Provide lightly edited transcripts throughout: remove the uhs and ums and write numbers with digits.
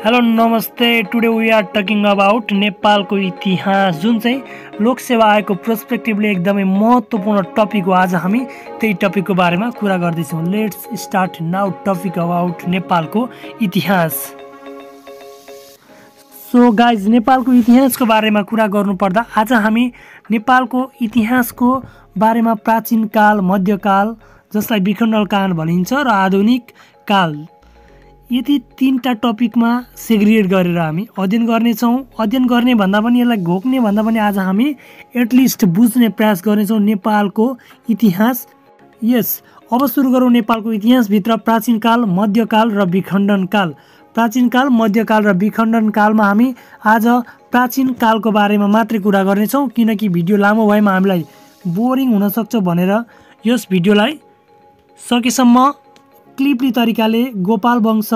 Hello नमस्ते। Today we are talking about नेपालको इतिहास, जुन चाहिँ लोकसेवा आयोगको पर्सपेक्टिभले एकदमै महत्त्वपूर्ण टपिक हो। आज हामी त्यही टपिकको बारेमा कुरा गर्दैछौँ। Let's start now topic about नेपालको इतिहास। सो गाइज, नेपालको इतिहासको बारेमा कुरा गर्नुपर्दा आज हामी नेपालको इतिहासको बारेमा प्राचीन काल, मध्यकाल जसलाई विखण्डन काल भनिन्छ र आधुनिक काल, यति तीनटा टपिकमा सेग्रिगेट गरेर हामी अध्ययन गर्नेछौँ। अध्ययन गर्ने भन्दा पनि यसलाई घोक्ने भन्दा पनि आज हामी एटलिस्ट बुझ्ने प्रयास गर्नेछौँ नेपालको इतिहास। यस, अब सुरु गरौँ नेपालको इतिहासभित्र प्राचीन काल, मध्यकाल र विखण्डन काल। प्राचीन काल, मध्यकाल र विखण्डन कालमा हामी आज प्राचीन कालको बारेमा मात्रै कुरा गर्नेछौँ, किनकि भिडियो लामो भएमा हामीलाई बोरिङ हुनसक्छ भनेर यस भिडियोलाई सकेसम्म क्लिपली तरिकाले गोपाल वंश,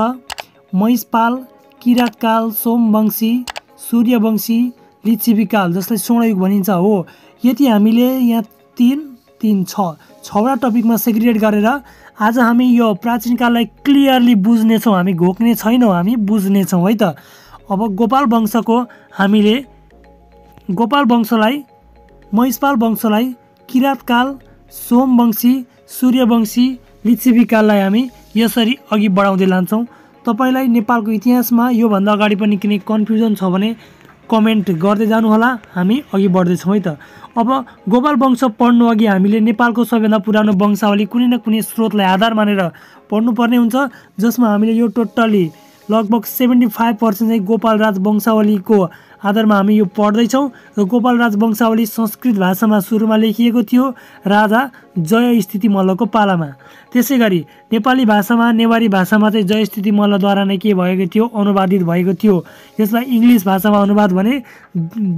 महिषपाल, किरात काल, सोमवंशी, सूर्यवंशी, लिच्छवी काल जसलाई स्वर्णयुग भनिन्छ हो, यति हामीले यहाँ छवटा टपिकमा सेग्रिगेट गरेर आज हामी यो प्राचीन काललाई क्लियरली बुझ्नेछौँ। हामी घोक्ने छैनौँ, हामी बुझ्नेछौँ है त। अब गोपाल वंशलाई, महिषपाल वंशलाई, किरात काल, सोमवंशी, सूर्यवंशी, लिच्छवी काललाई हामी यसरी अघि बढाउँदै लान्छौँ। तपाईँलाई नेपालको इतिहासमा योभन्दा अगाडि पनि कुनै कन्फ्युजन छ भने कमेन्ट गर्दै जानुहोला, हामी अघि बढ्दैछौँ है त। अब गोपाल वंश पढ्नु अघि हामीले नेपालको सबैभन्दा पुरानो वंशावली कुनै न कुनै स्रोतलाई आधार मानेर पढ्नुपर्ने हुन्छ, जसमा हामीले यो टोटल्ली लगभग 75% चाहिँ गोपाल राज वंशावलीको आधारमा हामी यो पढ्दैछौँ। र गोपाल राज वंशावली संस्कृत भाषामा सुरुमा लेखिएको थियो राजा जय स्थिति मल्लको पालामा। त्यसै गरी नेपाली भाषामा, नेवारी भाषामा चाहिँ जय स्थिति मल्लद्वारा नै के भएको थियो, अनुवादित भएको थियो। यसलाई इङ्ग्लिस भाषामा अनुवाद भने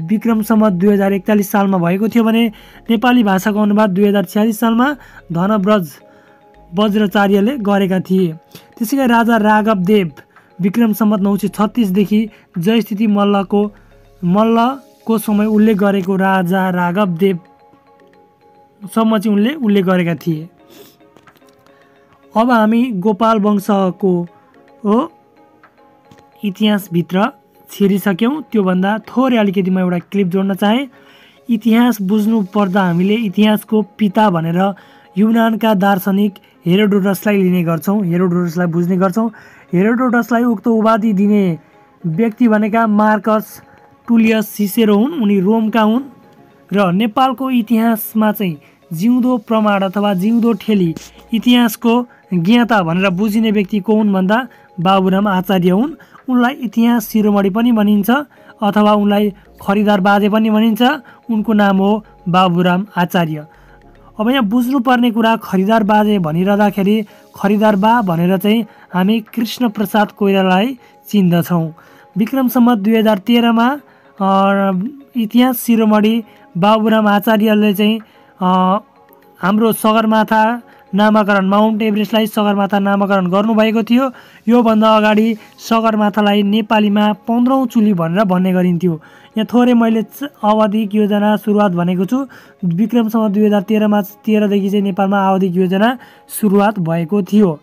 विक्रम सम्वत 2041 सालमा भएको थियो भने नेपाली भाषाको अनुवाद 2046 सालमा धनव्रज वज्राचार्यले गरेका थिए। त्यसै गरी राजा राघवदेव विक्रम सम्वत 936 देखि जय स्थिति मल्लको समय उल्लेख गरेको राजा राघवदेव सम्म चाहिँ उनले उल्लेख गरेका थिए। अब हामी गोपाल वंशको इतिहासभित्र छिरिसक्यौँ। त्योभन्दा थोरै अलिकति म एउटा क्लिप जोड्न चाहेँ। इतिहास बुझ्नु पर्दा हामीले इतिहासको पिता भनेर युनानका दार्शनिक हेरोडोटसलाई लिने गर्छौँ, हेरोडोटसलाई बुझ्ने गर्छौँ। हेरोडोटसलाई उक्त उपाधि दिने व्यक्ति भनेका मार्कस टुलियस सिसेरो हुन्। उनी रोमका हुन् र नेपालको इतिहासमा चाहिँ जिउँदो प्रमाण अथवा जिउँदो ठेली इतिहासको ज्ञाता भनेर बुझिने व्यक्ति को हुन् भन्दा बाबुराम आचार्य हुन्। उनलाई इतिहास शिरोमणि पनि भनिन्छ अथवा उनलाई खरिदार बाजे पनि भनिन्छ। उनको नाम हो बाबुराम आचार्य। अब यहाँ बुझ्नुपर्ने कुरा, खरिदार बाजे भनिरहँदाखेरि खरिदार बा भनेर चाहिँ हामी कृष्ण प्रसाद कोइरालालाई चिन्दछौँ। विक्रम सम्वत 2013मा इतिहास शिरोमणि बाबुराम आचार्यले चाहिँ हाम्रो सगरमाथा नामाकरण, माउन्ट एभरेस्टलाई सगरमाथा नामाकरण गर्नुभएको थियो। योभन्दा अगाडि सगरमाथालाई नेपालीमा 15औं चुली भनेर भन्ने गरिन्थ्यो। यहाँ थोरै मैले आवधिक योजना सुरुवात भनेको छु। विक्रम सम्वत 2013मा 13 देखि चाहिँ नेपालमा आवधिक योजना सुरुवात भएको थियो।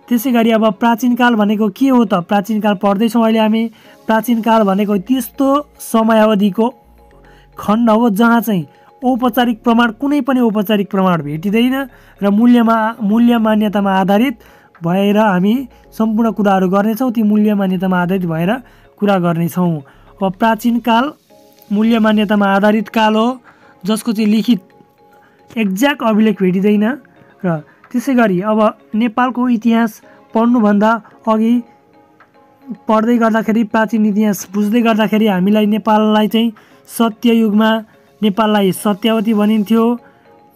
त्यसै गरी अब प्राचीन काल भनेको के हो त? प्राचीन काल पढ्दैछौँ अहिले हामी। प्राचीन काल भनेको त्यस्तो समयावधिको खण्ड हो जहाँ चाहिँ औपचारिक प्रमाण, कुनै पनि औपचारिक प्रमाण भेटिँदैन र मूल्य मान्यतामा आधारित भएर हामी सम्पूर्ण कुराहरू गर्नेछौँ। ती मूल्य मान्यतामा आधारित भएर कुरा गर्नेछौँ। अब प्राचीन काल मूल्य मान्यतामा आधारित काल हो जसको चाहिँ लिखित एक्ज्याक्ट अभिलेख भेटिँदैन। र त्यसै गरी अब नेपालको इतिहास पढ्नुभन्दा अघि पढ्दै गर्दाखेरि, प्राचीन इतिहास बुझ्दै गर्दाखेरि हामीलाई नेपाललाई चाहिँ सत्ययुगमा नेपाललाई सत्यवती भनिन्थ्यो।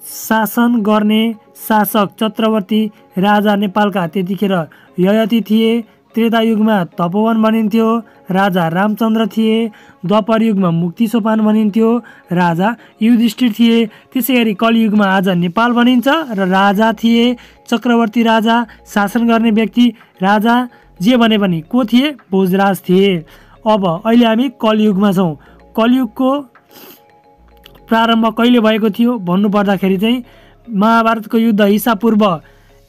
शासन गर्ने शासक चक्रवर्ती राजा नेपालका त्यतिखेर ययाति थिए। त्रेतायुगमा तपोवन भनिन्थ्यो, राजा रामचन्द्र थिए। द्वापर युगमा मुक्ति सोपान भनिन्थ्यो, राजा युधिष्ठिर थिए। त्यसै गरी कलियुगमा आज नेपाल भनिन्छ र राजा थिए, चक्रवर्ती राजा, शासन गर्ने व्यक्ति राजा, जे भने पनि को थिए? भोजराज थिए। अब अहिले हामी कलियुगमा छौँ। कलियुगको प्रारम्भ कहिले भएको थियो भन्नुपर्दाखेरि चाहिँ महाभारतको युद्ध ईसापूर्व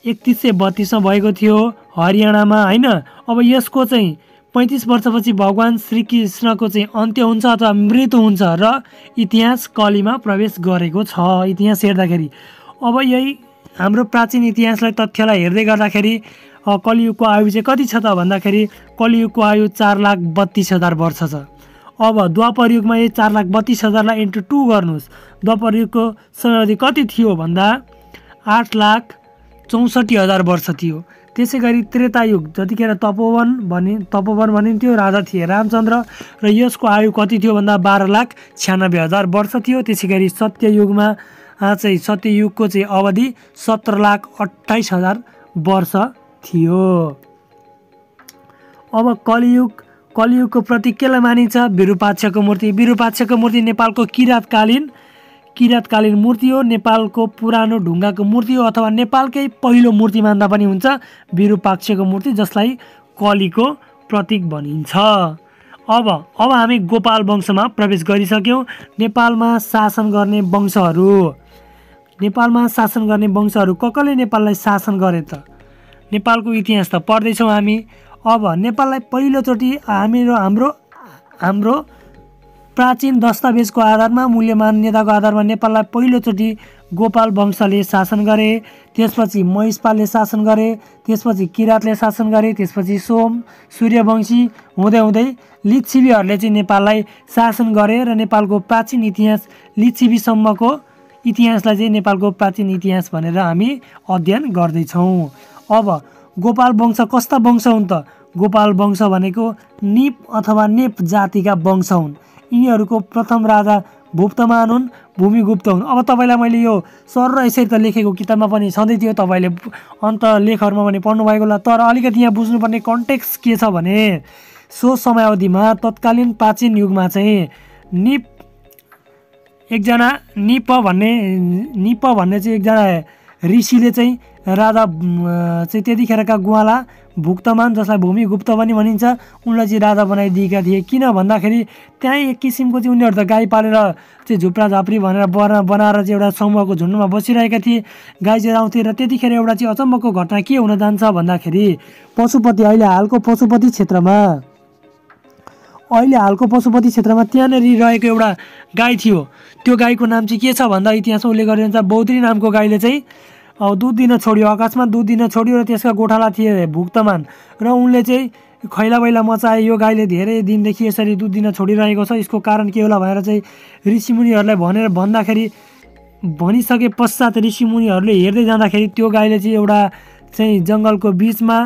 3132 मा भएको थियो हरियाणामा, हैन। अब यसको चाहिँ 35 वर्षपछि भगवान श्रीकृष्णको चाहिँ अन्त्य हुन्छ अथवा मृत्यु हुन्छ र इतिहास कलीमा प्रवेश गरेको छ इतिहास हेर्दाखेरि। अब यही हाम्रो प्राचीन इतिहासलाई तथ्यलाई हेर्दै गर्दाखेरि कलियुगको आयु चाहिँ कति छ त भन्दाखेरि कलियुगको आयु 4,32,000 वर्ष छ। अब द्वापर युगमा यही 4,32,000लाई इन्टु 2 गर्नुहोस्। द्वापर युगको समयावधि कति थियो भन्दा 8,64,000 वर्ष थियो। त्यसै गरी त्रेतायुग जतिखेर तपोवन भनिन्थ्यो राजा थिए रामचन्द्र र यसको आयु कति थियो भन्दा 12,96,000 वर्ष थियो। त्यसै गरी सत्ययुगमा चाहिँ सत्ययुगको चाहिँ अवधि 17,28,000 वर्ष थियो। अब कलियुगको प्रतीक केलाई मानिन्छ? विरूपाक्षको मूर्ति। विरूपाक्षको मूर्ति नेपालको किराँतकालीन मूर्ति हो। नेपालको पुरानो ढुङ्गाको मूर्ति हो अथवा नेपालकै पहिलो मूर्ति मान्दा पनि हुन्छ विरूपाक्षको मूर्ति, जसलाई कलीको प्रतीक भनिन्छ। अब हामी गोपाल वंशमा प्रवेश गरिसक्यौँ। नेपालमा शासन गर्ने वंशहरू कसले नेपाललाई शासन गरे त? नेपालको इतिहास त पढ्दैछौँ हामी। अब नेपाललाई पहिलोचोटि हाम्रो प्राचीन दस्तावेजको आधारमा मूल्य मान्यताको आधारमा नेपाललाई पहिलोचोटि गोपाल वंशले शासन गरे। त्यसपछि महिषपालले शासन गरे, त्यसपछि किराँतले शासन गरे, त्यसपछि सोम, सूर्यवंशी हुँदै लिच्छवीहरूले चाहिँ नेपाललाई शासन गरे र नेपालको प्राचीन इतिहास लिच्छवीसम्मको इतिहासलाई चाहिँ नेपालको प्राचीन इतिहास भनेर हामी अध्ययन गर्दैछौँ। अब गोपाल वंश कस्ता वंश हुन् त? गोपाल वंश भनेको निप अथवा नेप जातिका वंश हुन्। यिनीहरूको प्रथम राजा भुप्तमान हुन्, भूमिगुप्त हुन्। अब तपाईँलाई मैले यो सर र यसरी त लेखेको किताबमा पनि छँदै थियो, तपाईँले अन्त लेखहरूमा पनि पढ्नुभएको होला। तर अलिकति यहाँ बुझ्नुपर्ने कन्टेक्स्ट के छ भने सो समयावधिमा तत्कालीन प्राचीन युगमा चाहिँ निप भन्ने चाहिँ एकजना ऋषिले चाहिँ राजा चाहिँ त्यतिखेरका गुवाला भुक्तमान, जसलाई भूमिगुप्त पनि भनिन्छ, उनलाई चाहिँ राजा बनाइदिएका थिए। किन भन्दाखेरि त्यहाँ एक किसिमको चाहिँ उनीहरू त गाई पालेर चाहिँ झुप्रा झाप्री भनेर बनाएर चाहिँ एउटा समूहको झुन्डमा बसिरहेका थिए, गाई चराउँथे। र त्यतिखेर एउटा चाहिँ अचम्मको घटना के हुन जान्छ भन्दाखेरि अहिले हालको पशुपति क्षेत्रमा त्यहाँनिर रहेको एउटा गाई थियो। त्यो गाईको नाम चाहिँ के छ भन्दा इतिहासमा उल्लेख गरिन्छ बौद्री नामको गाईले चाहिँ दुध दिन छोड्यो, आकाशमा दुध दिन छोड्यो र त्यसका गोठाला थिए भुक्तमान, र उनले चाहिँ खैला बैला मचाए। यो गाईले धेरै दिनदेखि यसरी दुध दिन छोडिरहेको छ, यसको कारण के होला भनेर चाहिँ ऋषिमुनिहरूलाई भनिसके पश्चात ऋषिमुनिहरूले हेर्दै जाँदाखेरि त्यो गाईले चाहिँ एउटा चाहिँ जङ्गलको बिचमा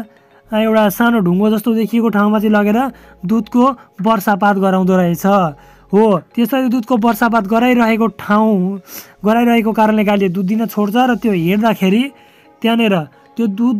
एउटा सानो ढुङ्गो जस्तो देखिएको ठाउँमा चाहिँ लगेर दुधको वर्षापात गराउँदो रहेछ। हो, त्यसरी दुधको वर्षापात गराइरहेको कारणले गाईले दुध दिन छोड्छ र त्यो हेर्दाखेरि त्यहाँनिर त्यो दुध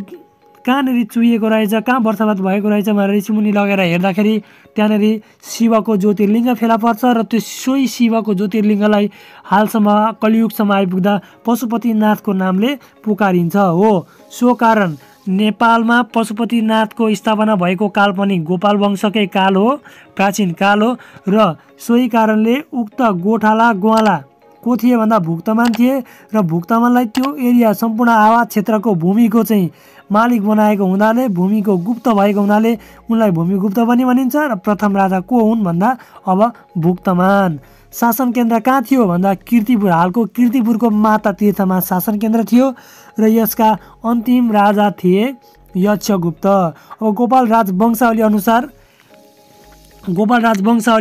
कहाँनिर चुहिएको रहेछ, कहाँ वर्षापात भएको रहेछ भनेर ऋषिमुनि लगेर हेर्दाखेरि त्यहाँनिर शिवको ज्योतिर्लिङ्ग फेला पर्छ र त्यो सोही शिवको ज्योतिर्लिङ्गलाई हालसम्म कलियुगसम्म आइपुग्दा पशुपतिनाथको नामले पुकारिन्छ। हो, सो कारण नेपालमा पशुपतिनाथको स्थापना भएको काल पनि गोपाल वंशकै काल हो, प्राचीन काल हो। र सोही कारणले उक्त गोठाला गुवाला को थिए भन्दा भुक्तमान थिए र भुक्तमानलाई त्यो एरिया सम्पूर्ण आवाज क्षेत्रको भूमिको चाहिँ मालिक बनाएको हुनाले, भूमिको गुप्त भएको हुनाले उनलाई भूमिगुप्त पनि भनिन्छ। र प्रथम राजा को हुन् भन्दा अब भुक्तमान। शासन केन्द्र कहाँ थियो भन्दा कीर्तिपुर, हालको कीर्तिपुरको माता तीर्थमा शासन केन्द्र थियो र यसका अन्तिम राजा थिए यक्षगुप्त। अब गोपाल राजवंशावली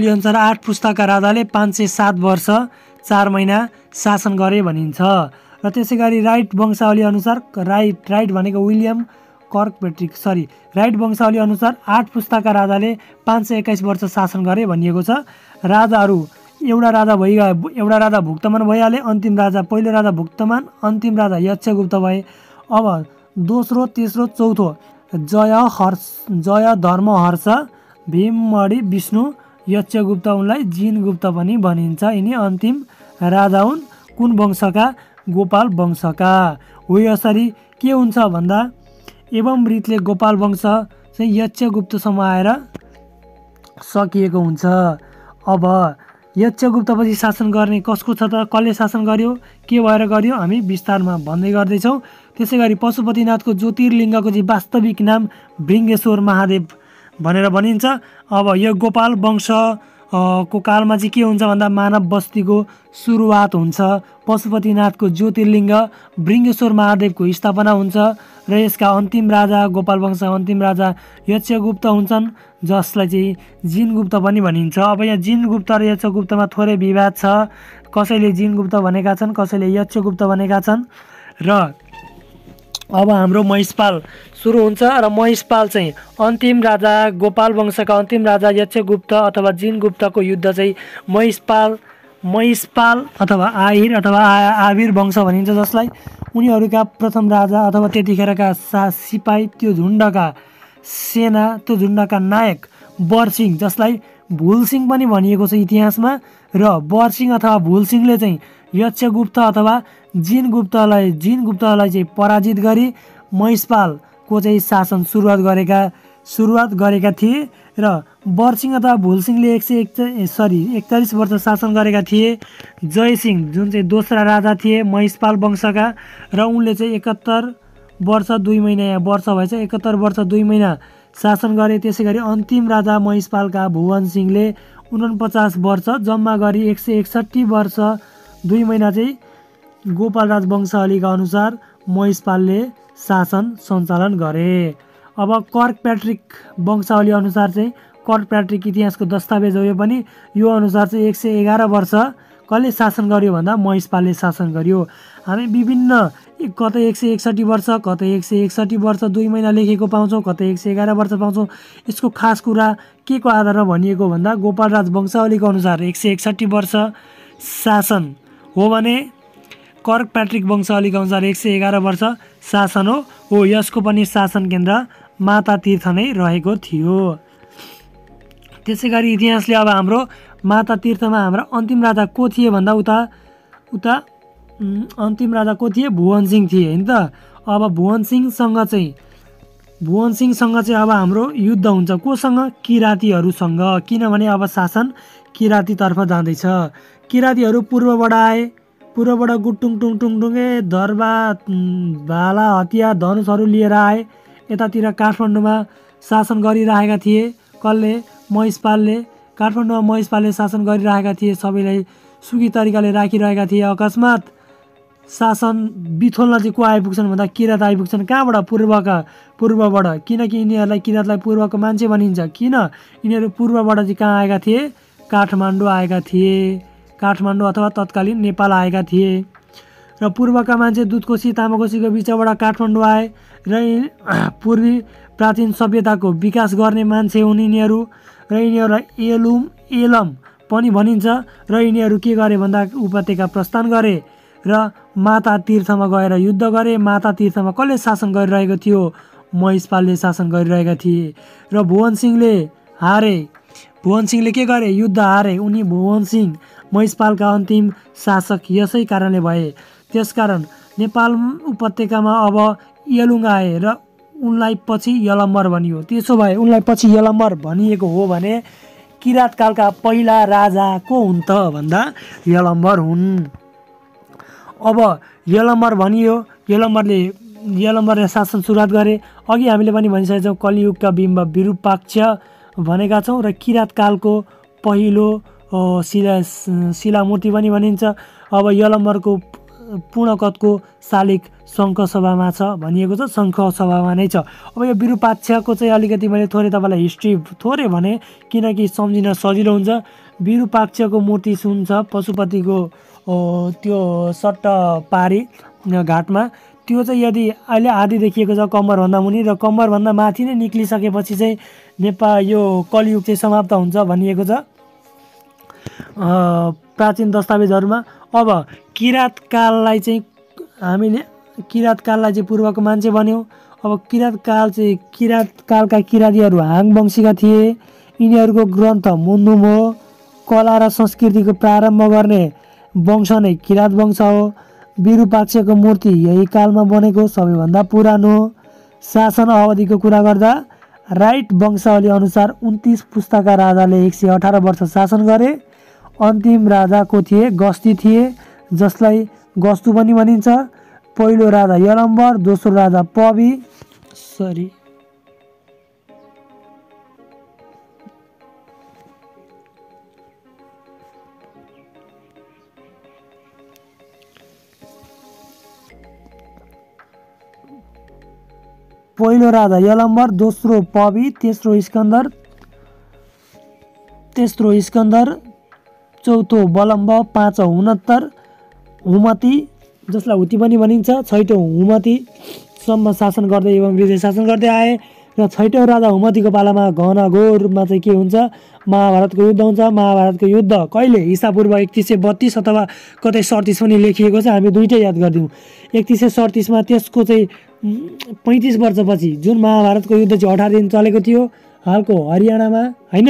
अनुसार 8 पुस्ताका राजाले 507 वर्ष 4 महिना शासन गरे भनिन्छ। र त्यसै गरी राइट वंशावली अनुसार राइट भनेको विलियम कर्कपेट्रिक राइट वंशावली अनुसार 8 पुस्ताका राजाले 521 वर्ष शासन गरे भनिएको छ। राजाहरू एउटा राजा भुक्तमान भइहाले, पहिलो राजा भुक्तमान, अन्तिम राजा यक्षगुप्त भए। अब दोस्रो, तेस्रो, चौथो जय धर्महर्ष भीममणि विष्णु यक्षगुप्त, उनलाई जिनगुप्त पनि भनिन्छ। यिनी अन्तिम राजा हुन् कुन वंशका? गोपाल वंशका। हो, यसरी के हुन्छ भन्दा एवं रीतले गोपाल वंश चाहिँ यक्षगुप्तसम्म आएर सकिएको हुन्छ। अब यक्षगुप्तपछि शासन गर्ने कसको छ त? कसले शासन गर्यो, के भएर गर्यो, हामी विस्तारमा भन्दै गर्दैछौँ। त्यसै गरी पशुपतिनाथको ज्योतिर्लिङ्गको चाहिँ वास्तविक नाम भृङ्गेश्वर भनेर भनिन्छ। अब यो गोपाल वंश को कालमा चाहिँ के हुन्छ भन्दा मानव बस्तीको सुरुवात हुन्छ। पशुपतिनाथको ज्योतिर्लिङ्ग बृङ्गेश्वर महादेवको स्थापना हुन्छ र यसका अन्तिम राजा गोपाल वंशका अन्तिम राजा यक्षगुप्त हुन्छन्, जसलाई चाहिँ जिनगुप्त पनि भनिन्छ। अब यहाँ जिनगुप्त र यक्षगुप्तमा थोरै विवाद छ। कसैले जिनगुप्त भनेका छन्, कसैले यक्षगुप्त भनेका छन्। र अब हाम्रो महिषपाल सुरु हुन्छ र महिषपाल चाहिँ अन्तिम राजा गोपाल वंशका अन्तिम राजा यक्षगुप्त अथवा जिनगुप्तको युद्ध चाहिँ महिषपाल अथवा आहिर अथवा आविर वंश भनिन्छ, जसलाई उनीहरूका प्रथम राजा अथवा त्यतिखेरका सिपाही, त्यो झुन्डका सेना, त्यो झुन्डका नायक बरसिंह, जसलाई भुलसिंह पनि भनिएको छ इतिहासमा, र बरसिंह अथवा भुलसिंहले चाहिँ यक्षगुप्त अथवा जिनगुप्तलाई चाहिँ पराजित गरी महिषपालको चाहिँ शासन सुरुवात गरेका थिए। र बरसिंह अथवा भुलसिंहले 41 वर्ष शासन गरेका थिए। जयसिंह जुन चाहिँ दोस्रा राजा थिए महिषपाल वंशका, र उनले चाहिँ 71 वर्ष 2 महिना, यहाँ वर्ष भएछ 71 वर्ष 2 महिना शासन गरे। त्यसै गरी अन्तिम राजा महिषपालका भुवन सिंहले 49 वर्ष, जम्मा गरी 161 वर्ष 2 महिना चाहिँ गोपाल राज वंशावलीका अनुसार महिषपालले शासन सञ्चालन गरे। अब कर्कप्याट्रिक वंशावली अनुसार चाहिँ कर्कप्याट्रिक इतिहासको दस्तावेज हो यो पनि, यो अनुसार चाहिँ 111 वर्ष कसले शासन गर्यो भन्दा महिषपालले शासन गर्यो। हामी विभिन्न कतै 161 वर्ष, कतै 161 वर्ष 2 महिना लेखेको पाउँछौँ, कतै 111 वर्ष पाउँछौँ। यसको खास कुरा के को आधारमा भनिएको भन्दा गोपाल राज वंशावलीको अनुसार 161 वर्ष शासन हो भने कर्कप्याट्रिक वंशावलीको अनुसार 111 वर्ष शासन हो। यसको पनि शासन केन्द्र माता तीर्थ नै रहेको थियो। त्यसै गरी इतिहासले अब हाम्रो माता तीर्थमा हाम्रा अन्तिम राजा को थिए भन्दा उता अन्तिम राजा को थिए? भुवन सिंह थिए हैन त। अब भुवन सिंहसँग चाहिँ अब हाम्रो युद्ध हुन्छ कोसँग? किरातीहरूसँग, किनभने अब शासन किरातीतर्फ जाँदैछ। किरातीहरू पूर्वबाट आए, पूर्वबाट गुटुङ टुङ टुङ टुङे दरबा भाला हतियार धनुषहरू लिएर आए। यतातिर काठमाडौँमा शासन गरिरहेका थिए। कसले? महिषपालले। काठमाडौँमा महिषपालले शासन गरिरहेका थिए, सबैलाई सुखी तरिकाले राखिरहेका थिए। अकस्मात शासन बिथोल्न चाहिँ को आइपुग्छन् भन्दा किरात आइपुग्छन्। कहाँबाट? पूर्वबाट। किनकि यिनीहरूलाई किरातलाई पूर्वको मान्छे भनिन्छ। किन? यिनीहरू पूर्वबाट चाहिँ कहाँ आएका थिए? काठमाडौँ आएका थिए। काठमाडौँ अथवा तत्कालीन नेपाल आएका थिए। र पूर्वका मान्छे दुधकोशी तामाकोशीको बिचबाट काठमाडौँ आए र पूर्वी प्राचीन सभ्यताको विकास गर्ने मान्छे हुन् यिनीहरू। र यिनीहरूलाई एलम पनि भनिन्छ। र यिनीहरू के गरे भन्दा उपत्यका प्रस्थान गरे र माता तीर्थमा गएर युद्ध गरे। माता तीर्थमा कसले शासन गरिरहेको थियो? महिषपालले शासन गरिरहेका थिए। र भुवन सिंहले हारे। भुवन सिंहले के गरे? युद्ध हारे। उनी भुवन सिंह महिषपालका अन्तिम शासक यसै कारणले भए। त्यसकारण नेपाल उपत्यकामा अब यलुङ आए र उनलाई पछि यलम्बर भनियो। त्यसो भए उनलाई पछि यलम्बर भनिएको हो भने किरात कालका पहिला राजा को हुन् त भन्दा यलम्बर हुन्। अब यलम्बर भनियो। यलम्बरले शासन सुरुवात गरे। अघि हामीले पनि भनिसकेका छौँ कलियुगका बिम्ब विरूपाक्ष भनेका छौँ। र किरात कालको पहिलो शिलामूर्ति पनि भनिन्छ। अब यलम्बरको पूर्णकदको शालिग शङ्खसभामा छ भनिएको छ। शङ्खसभामा नै छ। अब यो विरूपाक्षको चाहिँ अलिकति मैले थोरै तपाईँलाई हिस्ट्री थोरै भने किनकि सम्झिन सजिलो हुन्छ। विरूपाक्षको मूर्ति सुन्छ पशुपतिको त्यो सट्ट पारी घाटमा। त्यो चाहिँ यदि अहिले आधी देखिएको छ कम्मरभन्दा मुनि, र कम्मरभन्दा माथि नै निक्लिसकेपछि चाहिँ यो कलियुग चाहिँ समाप्त हुन्छ भनिएको छ प्राचीन दस्तावेजहरूमा। अब किरातकाललाई चाहिँ पूर्वको मान्छे भन्यौँ। अब किरातकालका किरातीहरू हाङ वंशीका थिए। यिनीहरूको ग्रन्थ मुन्धुम हो। कला र संस्कृतिको प्रारम्भ गर्ने वंश नै किरात वंश हो। विरूपाक्षको मूर्ति यही कालमा बनेको सबैभन्दा पुरानो। शासन अवधिको कुरा गर्दा राइट वंशावली अनुसार 29 पुस्ताका राजाले 118 वर्ष शासन गरे। अन्तिम राजा को थिए? गस्ती थिए, जसलाई गस्तु पनि भनिन्छ। पहिलो राजा यलम्बर, दोस्रो राजा पहिलो राजा यलम्बर, दोस्रो पवि, तेस्रो स्कन्दर, चौथो बलम्ब, पाँचौँ हुनत्तर हुमती जसलाई हुती पनि भनिन्छ, छैटौँ हुमतीसम्म शासन गर्दै एवं विजय शासन गर्दै आए। र छैटौँ राजा हुमतीको पालामा घनघोर रूपमा चाहिँ के हुन्छ, महाभारतको युद्ध हुन्छ। महाभारतको युद्ध कहिले ईसापूर्व 3132 अथवा कतै 37 पनि लेखिएको छ, हामी दुइटै याद गरिदिउँ। 3137 मा त्यसको चाहिँ 35 वर्षपछि जुन महाभारतको युद्ध चाहिँ 18 दिन चलेको थियो हालको हरियाणामा होइन,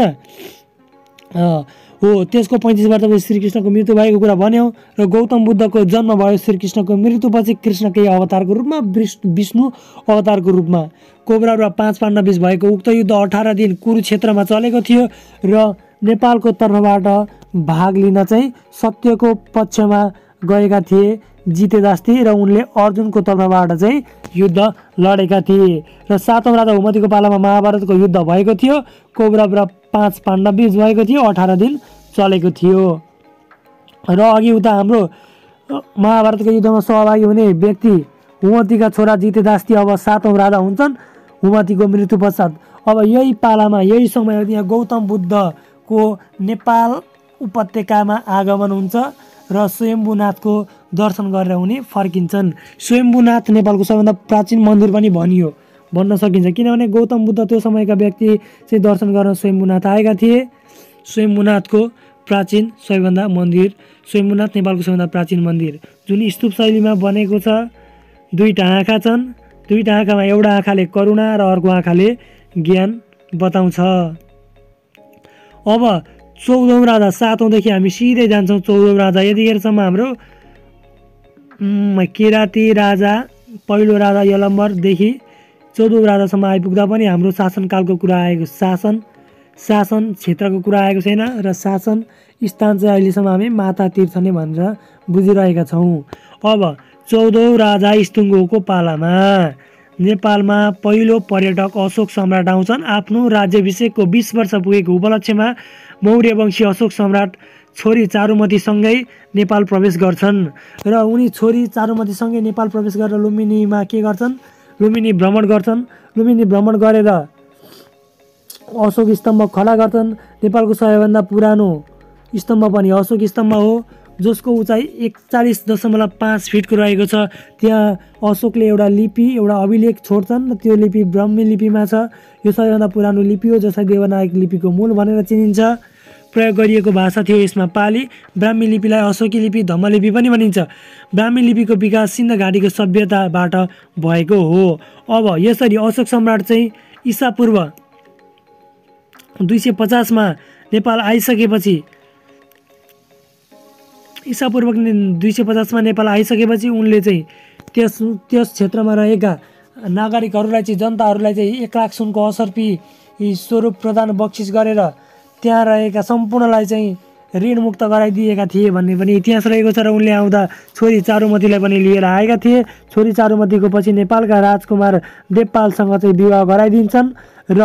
हो त्यसको 35 वर्षपछि श्रीकृष्णको मृत्यु भएको कुरा भन्यौँ। र गौतम बुद्धको जन्म भयो श्रीकृष्णको मृत्युपछि कृष्ण केही अवतारको रूपमा, विष्णु अवतारको रूपमा। कोब्रा र 5 पाण्डव बीच भएको उक्त युद्ध 18 दिन कुरुक्षेत्रमा चलेको थियो र नेपालको तर्फबाट भाग लिन चाहिँ सत्यको पक्षमा गएका थिए जितेदास्ती र उनले अर्जुनको तर्फबाट चाहिँ युद्ध लडेका थिए। र 7औँ राजा हुमतीको पालामा महाभारतको युद्ध भएको थियो। कौरव र 5 पाण्डव बीच भएको थियो, 18 दिन चलेको थियो। र अघि उता हाम्रो महाभारतको युद्धमा सहभागी हुने व्यक्ति हुमतीका छोरा जितेदास्ती अब 7औँ राजा हुन्छन् हुमतीको मृत्यु पश्चात। अब यही पालामा यही समय यहाँ गौतम बुद्धको नेपाल उपत्यकामा आगमन हुन्छ र स्वयम्भूनाथको दर्शन गरेर उनी फर्किन्छन्। स्वयम्भूनाथ नेपालको सबैभन्दा प्राचीन मन्दिर पनि भन्न सकिन्छ, किनभने गौतम बुद्ध त्यो समयका व्यक्ति चाहिँ दर्शन गर्न स्वयम्भूनाथ आएका थिए। स्वयम्भूनाथको प्राचीन सबैभन्दा मन्दिर, स्वयम्भूनाथ नेपालको सबैभन्दा प्राचीन मन्दिर जुन स्तूप शैलीमा बनेको छ। दुईटा आँखा छन्, दुईटा आँखामा एउटा आँखाले करुणा र अर्को आँखाले ज्ञान बताउँछ। अब 14औँ राजा, 7औँदेखि हामी सिधै जान्छौँ 14औँ राजा। यतिखेरसम्म हाम्रो किराती राजा, पहिलो राजा यलम्बरदेखि 14औँ राजासम्म आइपुग्दा पनि हाम्रो शासनकालको कुरा आएको, शासन क्षेत्रको कुरा आएको छैन र शासन स्थान चाहिँ अहिलेसम्म हामी माता तीर्थ नै भनेर बुझिरहेका छौँ। अब 14औँ राजा स्तुङ्गोको पालामा नेपालमा पहिलो पर्यटक अशोक सम्राट आउँछन्। आफ्नो राज्याभिषेकको 20 वर्ष पुगेको उपलक्ष्यमा मौर्य वंशी अशोक सम्राट छोरी चारुमतीसँगै नेपाल प्रवेश गर्छन् र उनी छोरी चारुमतीसँगै नेपाल प्रवेश गरेर लुम्बिनीमा के गर्छन्, लुम्बिनी भ्रमण गर्छन्। लुम्बिनी भ्रमण गरेर अशोक स्तम्भ खडा गर्छन्। नेपालको सबैभन्दा पुरानो स्तम्भ पनि अशोक स्तम्भ हो, जसको उचाइ 41.5 फिटको रहेको छ। त्यहाँ अशोकले एउटा लिपि, एउटा अभिलेख छोड्छन् र त्यो लिपि ब्राह्मी लिपिमा छ। यो सबैभन्दा पुरानो लिपि हो जसलाई देवनागरी लिपिको मूल भनेर चिनिन्छ। प्रयोग गरिएको भाषा थियो यसमा पाली। ब्राह्मी लिपिलाई अशोकी लिपि, धम्मलिपि पनि भनिन्छ। ब्राह्मी लिपिको विकास सिन्ध घाटीको सभ्यताबाट भएको हो। अब यसरी अशोक सम्राट चाहिँ ईसापूर्व 250 मा नेपाल आइसकेपछि, ईसापूर्व 250 मा नेपाल आइसकेपछि उनले चाहिँ त्यस क्षेत्रमा रहेका नागरिकहरूलाई चाहिँ, जनताहरूलाई चाहिँ 1 लाख सुनको असर्पी स्वरूप प्रदान बक्सिस गरेर त्यहाँ रहेका सम्पूर्णलाई चाहिँ ऋणमुक्त गराइदिएका थिए भन्ने पनि इतिहास रहेको छ। र उनले आउँदा छोरी चारुमतीलाई पनि लिएर आएका थिए। छोरी चारुमतीको पछि नेपालका राजकुमार देवपालसँग चाहिँ विवाह गराइदिन्छन् र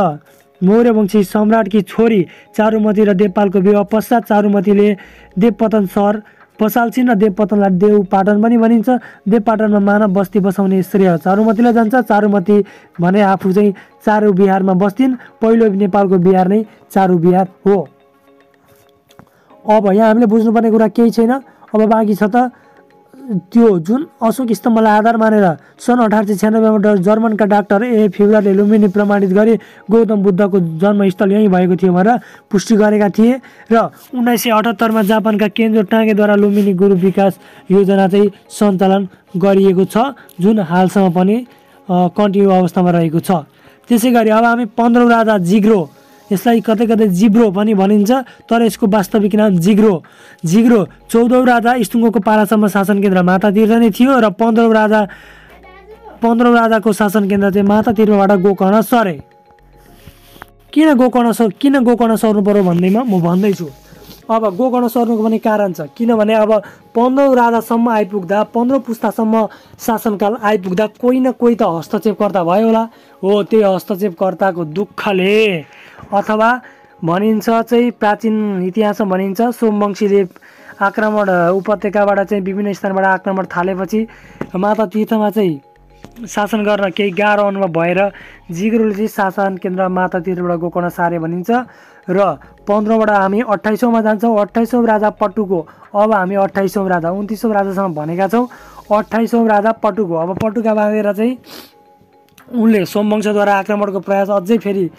मौर्य वंशी सम्राटकी छोरी चारुमती र देवपालको विवाह पश्चात चारुमतीले देवपतन सहर बसाल्छिन् र देवपतनलाई देवपाटन पनि भनिन्छ। देवपाटनमा मानव बस्ती बसाउने श्रेय चारुमतीलाई जान्छ। चारुमती भने आफू चाहिँ चारु बिहारमा बस्थिन्। पहिलो नेपालको बिहार नै चारु बिहार हो। अब यहाँ हामीले बुझ्नुपर्ने कुरा केही छैन। अब बाँकी छ त त्यो जुन अशोक स्तम्भलाई आधार मानेर सन् 1896मा जर्मनका डाक्टर ए फ्युलरले लुम्बिनी प्रमाणित गरी गौतम बुद्धको जन्मस्थल यहीँ भएको थियो भनेर पुष्टि गरेका थिए। र 1978 मा जापानका केन्जो टाँगेद्वारा लुम्बिनी गुरु विकास योजना चाहिँ सञ्चालन गरिएको छ, जुन हालसम्म पनि कन्टिन्यू अवस्थामा रहेको छ। त्यसै गरी अब हामी 15औँ राजा जिग्रो, यसलाई कतै कतै जिब्रो पनि भनिन्छ तर यसको वास्तविक नाम जिग्रो। 14औँ राजा स्तुङ्गोको पालासम्म शासन केन्द्र माता तीर्थ नै थियो र 15औँ राजाको शासन केन्द्र चाहिँ माता तीर्थबाट गोकर्ण सरे। किन गोकर्ण सर्नु पर्यो भन्दैमा म भन्दैछु। अब गोकर्ण सर्नुको पनि कारण छ, किनभने अब 15औँ राजासम्म आइपुग्दा, 15औँ पुस्तासम्म शासनकाल आइपुग्दा कोही न कोही त हस्तक्षेपकर्ता भयो होला। हो, त्यही हस्तक्षेपकर्ताको दुःखले अथवा भनिन्छ चाहिँ प्राचीन इतिहासमा भनिन्छ सोमवंशीले आक्रमण उपत्यकाबाट चाहिँ विभिन्न स्थानबाट आक्रमण थालेपछि माता तीर्थमा चाहिँ शासन गर्न केही गाह्रो अनुभव भएर जिग्रोले चाहिँ शासन केन्द्र मातातिरबाट गोकर्ण सारे भनिन्छ। र 15बाट हामी 28औँमा जान्छौँ। 28औँ राजा पट्टुको। अब हामी 28औँ राजा 29औँ राजासम्म भनेका छौँ। 28औँ राजा पट्टुको। अब पट्टुका बाँधेर चाहिँ उनले सोमवंशद्वारा आक्रमणको प्रयास अझै फेरि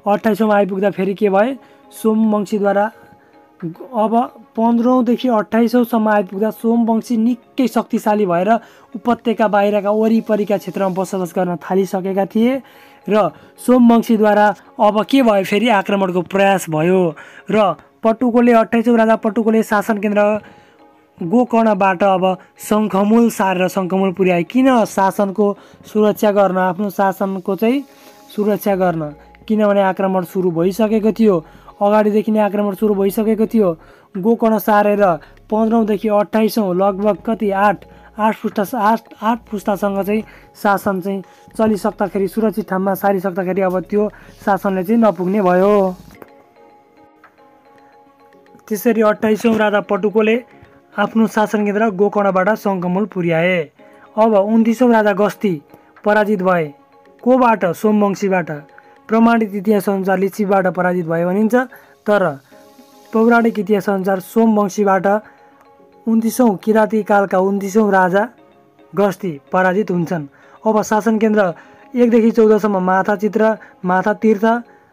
28औँमा आइपुग्दा फेरि के भए सोमवंशीद्वारा। अब 15औँदेखि 28औँसम्म आइपुग्दा सोमवंशी निकै शक्तिशाली भएर उपत्यका बाहिरका वरिपरिका क्षेत्रमा बसोबास गर्न थालिसकेका थिए र सोमवंशीद्वारा अब के भयो फेरि आक्रमणको प्रयास भयो र पट्टुकोले 28औँ राजा पट्टुकोले शासन केन्द्र गोकर्णबाट अब शङ्खमूल सारेर शङ्खमूल पुर्याए। किन शासनको सुरक्षा गर्न, आफ्नो शासनको चाहिँ सुरक्षा गर्न, किनभने आक्रमण सुरु भइसकेको थियो, अगाडिदेखि नै आक्रमण सुरु भइसकेको थियो। गोकर्ण सारेर 15औँदेखि 28औँ लगभग कति 8 पुस्तासँग चाहिँ शासन चाहिँ चलिसक्दाखेरि सुरक्षित ठाउँमा सारिसक्दाखेरि अब त्यो शासनले चाहिँ नपुग्ने भयो। त्यसरी 28औँ राजा पट्टुकोले आफ्नो शासन केन्द्र गोकर्णबाट शङ्खमूल पुर्याए। अब 29औँ राजा गस्ती पराजित भए। कोबाट? सोमवंशीबाट। प्रमाणित इतिहास अनुसार लिच्छवीबाट पराजित भयो भनिन्छ, तर पौराणिक इतिहास अनुसार सोमवंशीबाट 29औँ किराँती कालका 29औँ राजा गस्ती पराजित हुन्छन्। अब शासन केन्द्र 1देखि 14सम्म माथाचित्र माथातीर्थ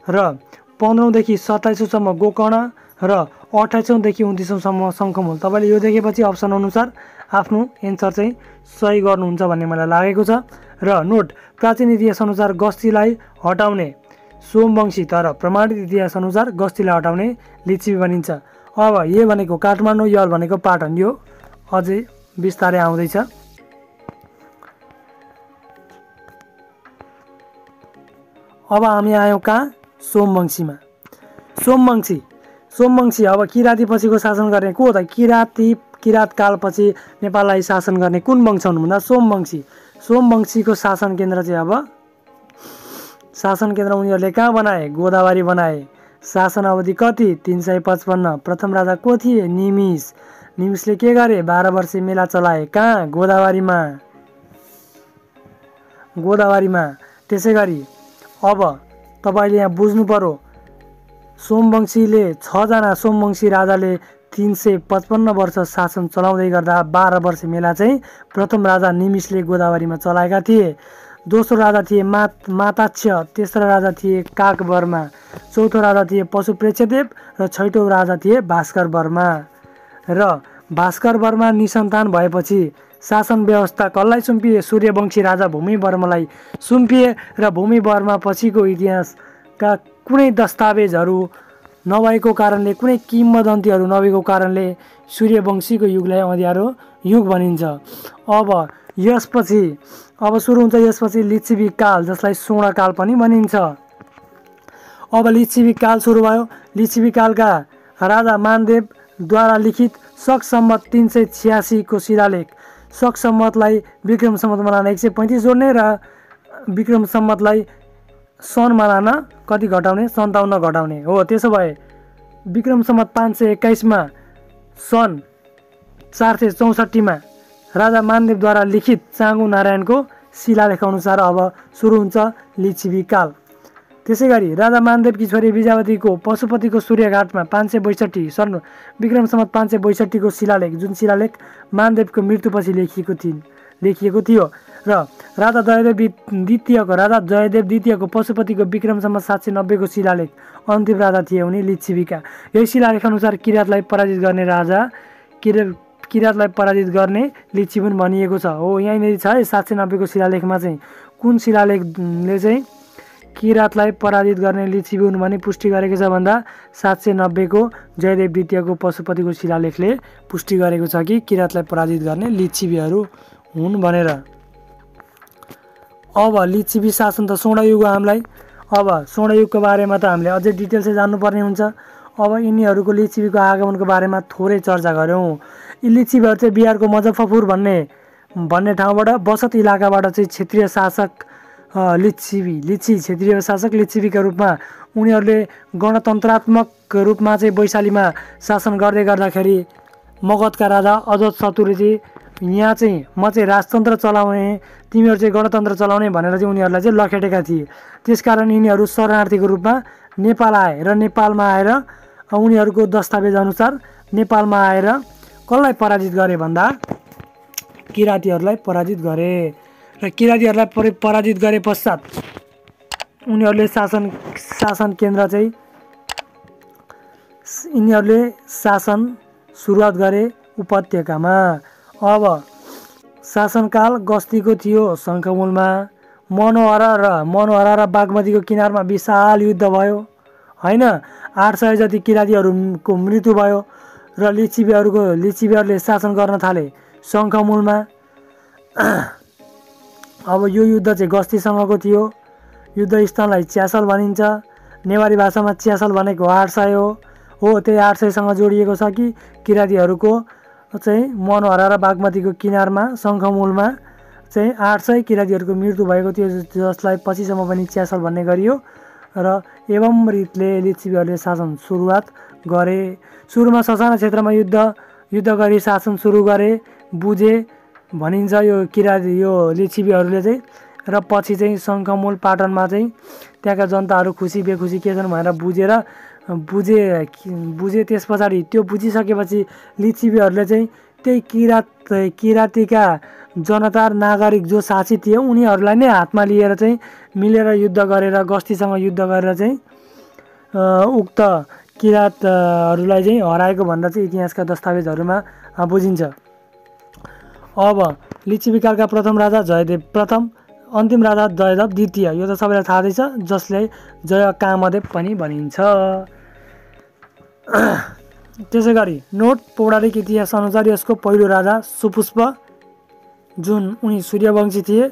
र 15औँदेखि 27औँसम्म गोकर्ण र 28औँदेखि 29औँसम्म शङ्खमूल। तपाईँले यो देखेपछि अप्सन अनुसार आफ्नो एन्सर चाहिँ सही गर्नुहुन्छ भन्ने मलाई लागेको छ। र नोट, प्राचीन इतिहास अनुसार गस्तीलाई हटाउने सोमवंशी, तर प्रमाणित इतिहास अनुसार गस्तीलाई हटाउने लिच्छवी भनिन्छ। अब ए भनेको काठमाडौँ, यल भनेको पाटन, यो अझै बिस्तारै आउँदैछ। अब हामी आयौँ कहाँ? सोमवंशीमा। सोमवंशी अब किराँती पछिको शासन गर्ने को हो त? किराँत कालपछि नेपाललाई शासन गर्ने कुन वंश हुनु भन्दा सोमवंशी। सोमवंशीको शासन केन्द्र चाहिँ अब उनीहरूले कहाँ बनाए? गोदावरी बनाए। शासन अवधि कति? 355। प्रथम राजा को थिए? निमिषले के गरे? 12 वर्षे मेला चलाए। कहाँ? गोदावरीमा। त्यसै गरी अब तपाईँले यहाँ बुझ्नु पर्यो, सोमवंशीले 6 जना सोमवंशी राजाले 355 वर्ष शासन चलाउँदै गर्दा 12 वर्ष मेला चाहिँ प्रथम राजा निमिषले गोदावरीमा चलाएका थिए। दोस्रो राजा थिए माताक्ष, तेस्रो राजा थिए काकवर्मा, चौथो राजा थिए पशुप्रेक्षदेव र छैटौँ राजा थिए भास्कर वर्मा। र भास्कर वर्मा निसन्तान भएपछि शासन व्यवस्था कसलाई सुम्पिए? सूर्यवंशी राजा भूमिवर्मलाई सुम्पिए। र भूमिवर्मा पछिको इतिहासका कुनै दस्तावेजहरू नभएको कारणले, कुनै किम्वदन्तीहरू नभएको कारणले सूर्यवंशीको युगलाई अँध्यारो युग भनिन्छ। अब यसपछि सुरु हुन्छ यसपछि लिच्छवी काल, जसलाई स्वर्णकाल पनि भनिन्छ। अब लिच्छवी काल सुरु भयो। लिच्छवी कालका राजा मानदेवद्वारा लिखित शक सम्वत 386 को शिलालेख। शक सम्वतलाई विक्रम सम्वत मनाउन 135 जोड्ने र विक्रम सम्वतलाई सन मनाउन कति घटाउने? 57 घटाउने हो। त्यसो भए विक्रम सम्वत 521मा सन् 464मा राजा मानदेवद्वारा लिखित चाँगु नारायणको शिलालेख अनुसार अब सुरु हुन्छ लिच्छवी काल। त्यसै गरी राजा मानदेवकी छोरी विजावतीको पशुपतिको सूर्यघाटमा 562 सन् विक्रम सम्वत 562को शिलालेख, जुन शिलालेख मानदेवको मृत्युपछि लेखिएको थियो। र राजा जयदेव द्वितीयको पशुपतिको विक्रम सम्वत 790को शिलालेख, अन्तिम राजा थिए उनी लिच्छवीका। यही शिलालेख अनुसार किराँतलाई पराजित गर्ने लिच्छवी पनि भनिएको छ। हो, यहीँनिर छ है 790को शिलालेखमा चाहिँ कुन शिलालेखले चाहिँ किराँतलाई पराजित गर्ने लिच्छवी हुन् भनी पुष्टि गरेको छ भन्दा 790को जयदेव द्वितीयको पशुपतिको शिलालेखले पुष्टि गरेको छ कि किराँतलाई पराजित गर्ने लिच्छवीहरू हुन् भनेर। अब लिच्छवी शासन त स्वर्णयुग हो हामीलाई। अब स्वर्णयुगको बारेमा त हामीले अझै डिटेल्सै जान्नुपर्ने हुन्छ। अब यिनीहरूको लिच्छवीको आगमनको बारेमा थोरै चर्चा गऱ्यौँ। यी लिच्छवीहरू चाहिँ बिहारको मुजफ्फरपुर भन्ने ठाउँबाट बसत इलाकाबाट चाहिँ क्षेत्रीय शासक लिच्छवीका रूपमा उनीहरूले गणतन्त्रात्मक रूपमा चाहिँ वैशालीमा शासन गर्दै गर्दाखेरि मगधका राजा अजोत शत्रुले चाहिँ यहाँ चाहिँ म चाहिँ राजतन्त्र चलाउने, तिमीहरू चाहिँ गणतन्त्र चलाउने भनेर चाहिँ उनीहरूलाई चाहिँ लखेटेका थिए। त्यसकारण यिनीहरू शरणार्थीको रूपमा नेपाल आए र नेपालमा आएर उनीहरूको दस्तावेज अनुसार नेपालमा आएर कसलाई पराजित गरे भन्दा किराँतीहरूलाई पराजित गरे। र किराँतीहरूलाई पराजित गरे पश्चात उनीहरूले शासन केन्द्र चाहिँ यिनीहरूले शासन सुरुवात गरे उपत्यकामा। अब शासनकाल गस्तीको थियो शङ्खमूलमा। मनोहरा र बागमतीको किनारमा विशाल युद्ध भयो हैन। 800 जति किराँतीहरूको मृत्यु भयो र लिच्छवीहरूले शासन गर्न थाले शङ्खमूलमा। अब यो युद्ध चाहिँ गस्तीसँगको थियो। युद्ध स्थललाई च्यासल भनिन्छ। नेवारी भाषामा च्यासल भनेको 800 हो। त्यही 800सँग जोडिएको छ कि किराँतीहरूको चाहिँ मनोहरा र बागमतीको किनारमा शङ्खमूलमा चाहिँ 800 किराँतीहरूको मृत्यु भएको थियो, जसलाई पछिसम्म पनि च्यासल भन्ने गरियो। र एवं रीतले लिच्छवीहरूले शासन सुरुवात गरे। सुरुमा ससाना क्षेत्रमा युद्ध गरी शासन सुरु गरे, बुझे भनिन्छ यो लिच्छवीहरूले चाहिँ। र पछि चाहिँ शङ्खमूल पाटनमा चाहिँ त्यहाँका जनताहरू खुसी बेखुसी के छन् भनेर बुझे। त्यस पछाडि त्यो बुझिसकेपछि लिच्छवीहरूले चाहिँ त्यही किराँतीका जनता नागरिक जो शासित थिए उनीहरूलाई नै हातमा लिएर चाहिँ मिलेर युद्ध गरेर गस्तीसँग युद्ध गरेर चाहिँ उक्त किराँतहरूलाई चाहिँ हराएको भन्दा चाहिँ इतिहासका दस्तावेजहरूमा बुझिन्छ। अब लिच्छवीकालका प्रथम राजा जयदेव प्रथम, अन्तिम राजा जयदेव द्वितीय, यो त सबैलाई थाहा छ, जसले जय कामदेव पनि भनिन्छ। त्यसै गरी नोट पौराणिक इतिहास अनुसार यसको पहिलो राजा सुपुष्प, जुन उनी सूर्यवंशी थिए,